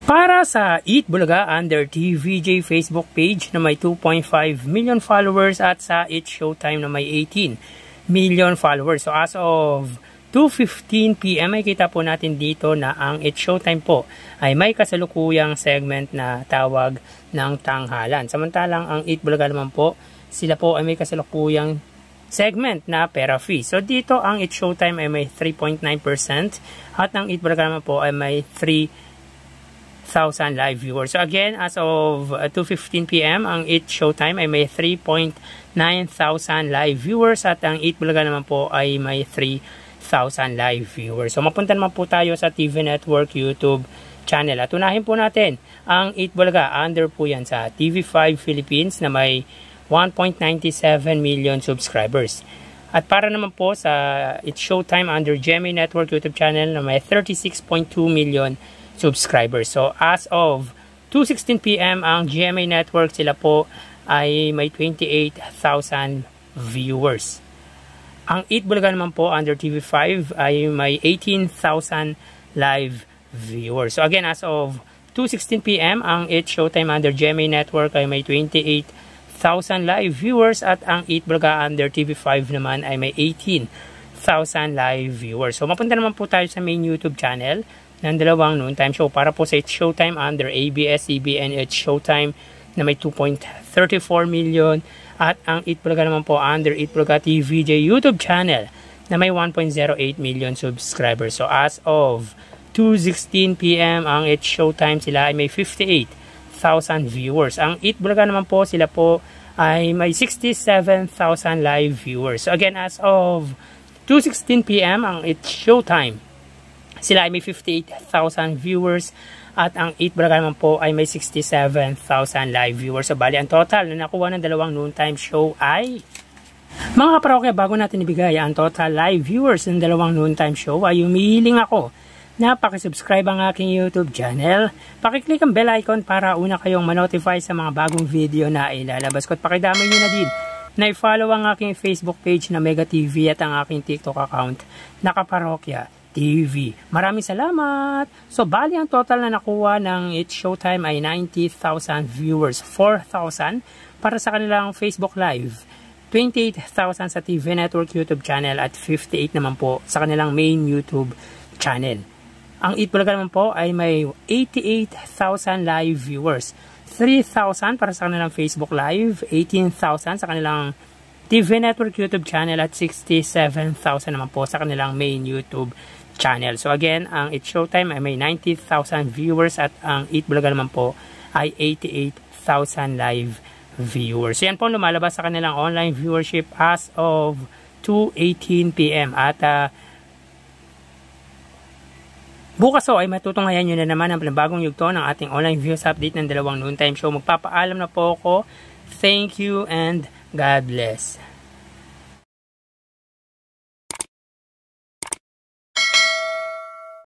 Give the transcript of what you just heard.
Para sa Eat Bulaga under TVJ Facebook page na may 2.5 million followers at sa Eat Showtime na may 18 million followers. So as of 2:15 PM ay kita po natin dito na ang Eat Showtime po ay may kasalukuyang segment na tawag ng tanghalan. Samantalang ang Eat Bulaga naman po, sila po ay may kasalukuyang segment na pera free. So dito ang Eat Showtime ay may 3.9% at ang Eat Bulaga naman po ay may 3,000 live viewers. So again, as of 2:15 PM, ang Eat Showtime ay may 3,900 live viewers at ang Eat Bulaga naman po ay may 3,000 live viewers. So mapunta naman po tayo sa TV Network YouTube channel at unahin po natin ang Eat Bulaga. Under po yan sa TV5 Philippines na may 1.97 million subscribers. At para naman po sa Eat Showtime under GMA Network YouTube channel na may 36.2 million subscribers. So as of 2:16 PM ang GMA Network, sila po ay may 28,000 viewers. Ang Eat Bulaga naman po under TV5 ay may 18,000 live viewers. So again, as of 2:16 PM ang Eat Showtime under GMA Network ay may 28,000 live viewers at ang Eat Bulaga under TV5 naman ay may 18,000 live viewers. So mapunta naman po tayo sa main YouTube channel ng dalawang noontime show para po sa Eat Showtime under ABS-CBN Eat Showtime na may 2.34 million at ang Eat Bulaga naman po under Eat Bulaga TVJ YouTube channel na may 1.08 million subscribers. So as of 2:16 PM ang Eat Showtime, sila ay may 58,000 viewers. Ang Eat Bulaga naman po, sila po ay may 67,000 live viewers. So again, as of 2:16 PM ang Eat Showtime, sila ay may 58,000 viewers at ang Eat Bulaga naman po ay may 67,000 live viewers. So bali ang total na nakuha ng dalawang noontime show ay, mga kaparokya, bago natin ibigay ang total live viewers ng dalawang noontime show ay humihiling ako na pakisubscribe ang aking YouTube channel. Pakiclick ang bell icon para una kayong manotify sa mga bagong video na ilalabas ko. At pakidamay nyo na din na i-follow ang aking Facebook page na Mega TV at ang aking TikTok account na Kaparokya TV. Maraming salamat! So, bali ang total na nakuha ng Eat Showtime ay 90,000 viewers. 4,000 para sa kanilang Facebook Live. 28,000 sa TV Network YouTube channel at 58 naman po sa kanilang main YouTube channel. Ang Eat Bulaga naman po ay may 88,000 live viewers. 3,000 para sa kanilang Facebook Live, 18,000 sa kanilang TV Network YouTube channel at 67,000 naman po sa kanilang main YouTube channel. So again, ang Eat Showtime ay may 90,000 viewers at ang Eat Bulaga naman po ay 88,000 live viewers. So yan po lumalabas sa kanilang online viewership as of 2:18 PM. At bukas ay matutunghayan nyo na naman ang bagong yugto ng ating online views update ng dalawang noontime show. Magpapaalam na po ako. Thank you and God bless.